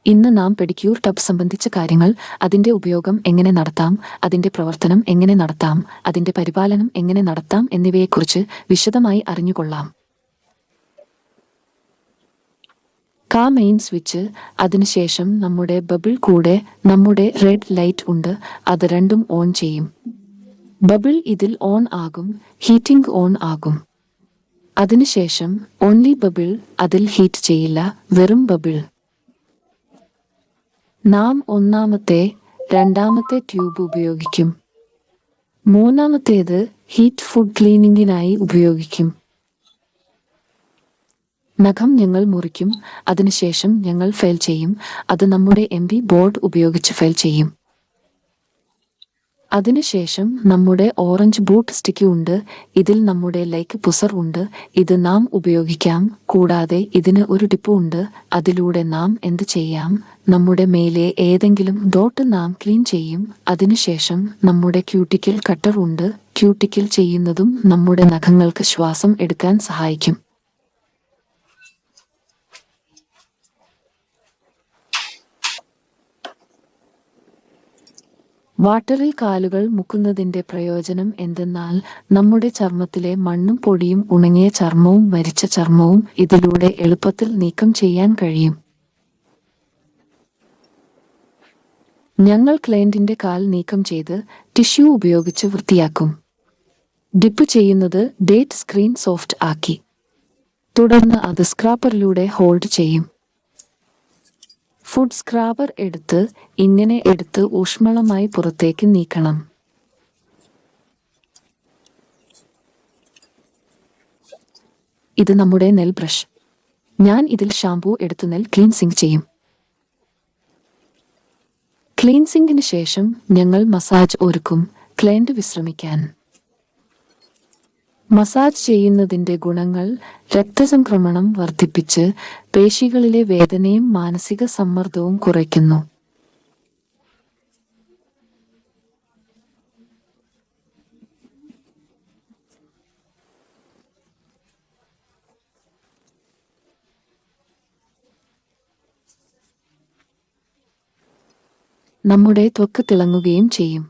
ഇന്ന് നാം pedicure tub സംബന്ധിച്ച കാര്യങ്ങൾ, അതിന്റെ ഉപയോഗം എങ്ങനെ നടത്താം, അതിന്റെ പ്രവർത്തനം എങ്ങനെ നടത്താം, അതിന്റെ പരിപാലനം എങ്ങനെ നടത്താം എന്നിവയെക്കുറിച്ച് വിശദമായി അറിഞ്ഞുകൊള്ളാം. മെയിൻ സ്വിച്ച്, അതിനുശേഷം നമ്മുടെ ബബിൾ കൂടെ നമ്മുടെ റെഡ് ലൈറ്റ് ഉണ്ട്, അത് രണ്ടും ഓൺ ചെയ്യും. ബബിൾ ഇതിൽ ഓൺ ആകും, ഹീറ്റിംഗ് ഓൺ ആകും. അതിനുശേഷം ഓൺലി ബബിൾ, അതിൽ ഹീറ്റ് ചെയ്യില്ല, വെറും ബബിൾ. നാം ഒന്നാമത്തെ, രണ്ടാമത്തെ ട്യൂബ് ഉപയോഗിക്കും. മൂന്നാമത്തേത് ഹീറ്റ് ഫുഡ് ക്ലീനിങ്ങിനായി ഉപയോഗിക്കും. നഖം ഞങ്ങൾ മുറിക്കും, അതിനുശേഷം ഞങ്ങൾ ഫയൽ ചെയ്യും, അത് നമ്മുടെ MB ബോർഡ് ഉപയോഗിച്ച് ഫയൽ ചെയ്യും. അതിനുശേഷം നമ്മുടെ ഓറഞ്ച് ബൂട്ട് സ്റ്റിക്ക് ഉണ്ട്, ഇതിൽ നമ്മുടെ ലൈക്ക് പുസർ ഉണ്ട്, ഇത് നാം ഉപയോഗിക്കാം. കൂടാതെ ഇതിന് ഒരു ടിപ്പ് ഉണ്ട്, അതിലൂടെ നാം എന്ത് ചെയ്യാം, നമ്മുടെ മേലെ ഏതെങ്കിലും ഡോട്ട് നാം ക്ലീൻ ചെയ്യും. അതിനുശേഷം നമ്മുടെ ക്യൂട്ടിക്കിൾ കട്ടർ ഉണ്ട്, ക്യൂട്ടിക്കിൾ ചെയ്യുന്നതും നമ്മുടെ നഖങ്ങൾക്ക് ശ്വാസം എടുക്കാൻ സഹായിക്കും. വാട്ടറിൽ കാലുകൾ മുക്കുന്നതിന്റെ പ്രയോജനം എന്തെന്നാൽ, നമ്മുടെ ചർമ്മത്തിലെ മണ്ണും പൊടിയും ഉണങ്ങിയ ചർമ്മവും മരിച്ച ചർമ്മവും ഇതിലൂടെ എളുപ്പത്തിൽ നീക്കം ചെയ്യാൻ കഴിയും. ഞങ്ങൾ ക്ലയന്റിന്റെ കാൽ നീക്കം ചെയ്ത് ടിഷ്യൂ ഉപയോഗിച്ച് വൃത്തിയാക്കും. ഡിപ്പ് ചെയ്യുന്നത് ഡേറ്റ് സ്ക്രീൻ സോഫ്റ്റ് ആക്കി, തുടർന്ന് അത് സ്ക്രാപ്പറിലൂടെ ഹോൾഡ് ചെയ്യും. ഫുഡ് സ്ക്രാബർ ഇങ്ങനെ എടുത്ത് ഊഷ്മളമായി പുറത്തേക്ക് നീക്കണം. ഇത് നമ്മുടെ നെൽ ബ്രഷ്. ഞാൻ ഇതിൽ ഷാംപൂ എടുത്ത് നെൽ ക്ലീൻസിംഗ് ചെയ്യും. ക്ലീൻസിംഗിന് ശേഷം ഞങ്ങൾ മസാജ് ഒരുക്കും, ക്ലയന്റ് വിശ്രമിക്കാൻ. മസാജ് ചെയ്യുന്നതിന്റെ ഗുണങ്ങൾ: രക്തചംക്രമണം വർദ്ധിപ്പിച്ച് പേശികളിലെ വേദനയും മാനസിക സമ്മർദ്ദവും കുറയ്ക്കുന്നു. നമ്മുടെ ത്വക്ക് തിളങ്ങുകയും ചെയ്യും.